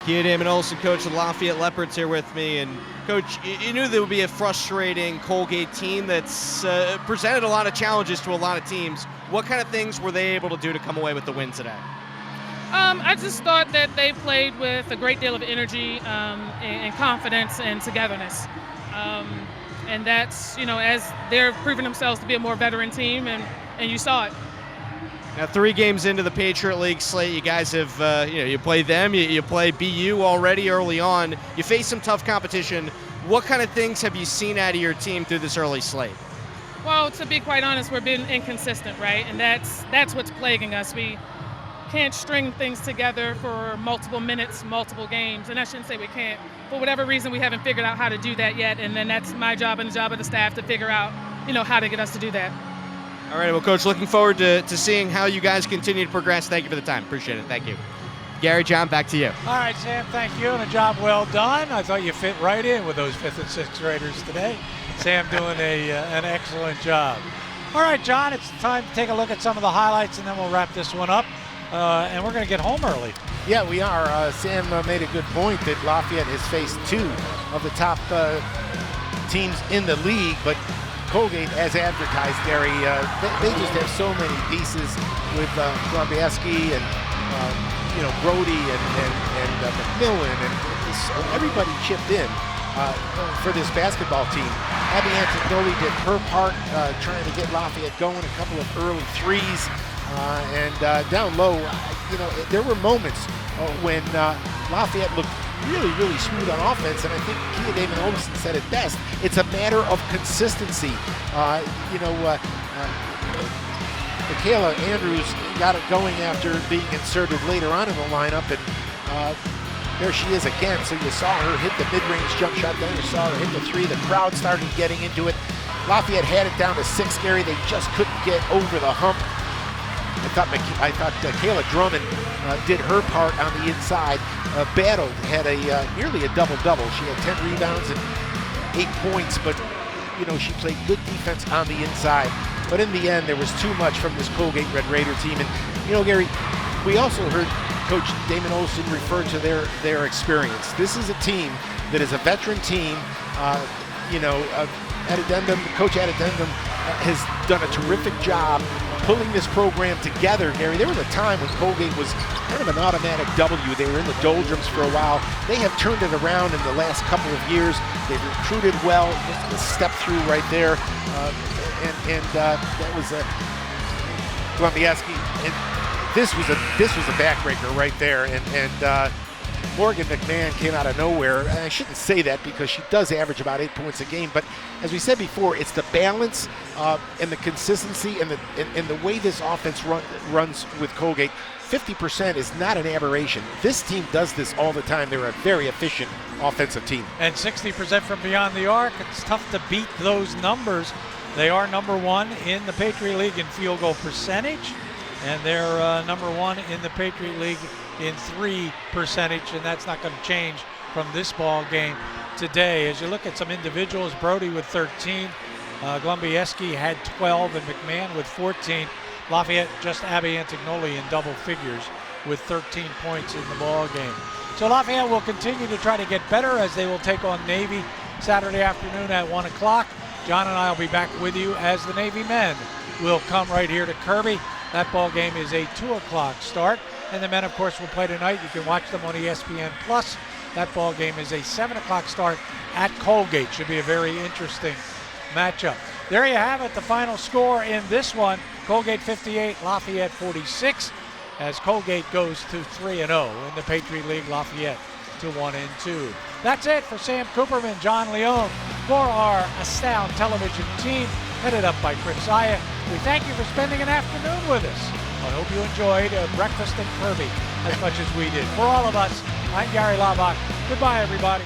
Kia Damon Olson, coach of the Lafayette Leopards, here with me. And Coach, you knew there would be a frustrating Colgate team that's presented a lot of challenges to a lot of teams. What kind of things were they able to do to come away with the win today? I just thought that they played with a great deal of energy and confidence and togetherness. And that's, as they're proving themselves to be a more veteran team, and you saw it. Now, 3 games into the Patriot League slate, you guys have, you play them, you play BU already early on. You face some tough competition. What kind of things have you seen out of your team through this early slate? Well, to be quite honest, we're being inconsistent, right? And that's what's plaguing us. We can't string things together for multiple minutes, multiple games. And I shouldn't say we can't. For whatever reason, we haven't figured out how to do that yet. And then that's my job and the job of the staff to figure out, how to get us to do that. All right, well, Coach, looking forward to seeing how you guys continue to progress. Thank you for the time. Appreciate it. Thank you. Gary, John, back to you. All right, Sam, thank you, and a job well done. I thought you fit right in with those 5th and 6th graders today. Sam doing an excellent job. All right, John, it's time to take a look at some of the highlights, and then we'll wrap this one up. And we're going to get home early. Yeah, we are. Sam made a good point that Lafayette has faced 2 of the top teams in the league, but Colgate, as advertised, Gary, they just have so many pieces with Grabieski and Brody and McMillan, and everybody chipped in for this basketball team. Abby Antignoli did her part trying to get Lafayette going, a couple of early threes, and down low, there were moments when Lafayette looked really, really smooth on offense, and I think Kia Damon Olson said it best. It's a matter of consistency. Michaela Andrews got it going after being inserted later on in the lineup, and there she is again. So you saw her hit the mid-range jump shot, then you saw her hit the 3. The crowd started getting into it. Lafayette had it down to 6, Gary. They just couldn't get over the hump. I thought Kayla Drummond did her part on the inside, battled, had nearly a double-double. She had 10 rebounds and 8 points, but she played good defense on the inside. But in the end, there was too much from this Colgate Red Raider team. And Gary, we also heard Coach Damon Olson refer to their experience. This is a team that is a veteran team. Coach Addendum has done a terrific job pulling this program together, Gary. There was a time when Colgate was kind of an automatic W. They were in the doldrums for a while. They have turned it around in the last couple of years. They've recruited well. Just a step through right there. That was Glumieski. This was a backbreaker right there. And Morgan McMahon came out of nowhere. And I shouldn't say that because she does average about 8 points a game. But as we said before, it's the balance and the consistency and the way this offense runs with Colgate. 50% is not an aberration. This team does this all the time. They're a very efficient offensive team. And 60% from beyond the arc. It's tough to beat those numbers. They are number 1 in the Patriot League in field goal percentage. And they're number 1 in the Patriot League in 3 percentage, and that's not going to change from this ball game today. As you look at some individuals, Brody with 13, Glumieski had 12, and McMahon with 14. Lafayette just Abby Antignoli in double figures with 13 points in the ball game. So Lafayette will continue to try to get better as they will take on Navy Saturday afternoon at 1 o'clock. John and I will be back with you as the Navy men will come right here to Kirby. That ball game is a 2 o'clock start. And the men, of course, will play tonight. You can watch them on ESPN+. That ball game is a 7 o'clock start at Colgate. Should be a very interesting matchup. There you have it, the final score in this one. Colgate 58, Lafayette 46, as Colgate goes to 3-0 in the Patriot League, Lafayette to 1-2. That's it for Sam Cooperman, John Leone, for our Astound television team, headed up by Chris Zaya. We thank you for spending an afternoon with us. I hope you enjoyed breakfast in Kirby as much as we did. For all of us, I'm Gary Laubach. Goodbye, everybody.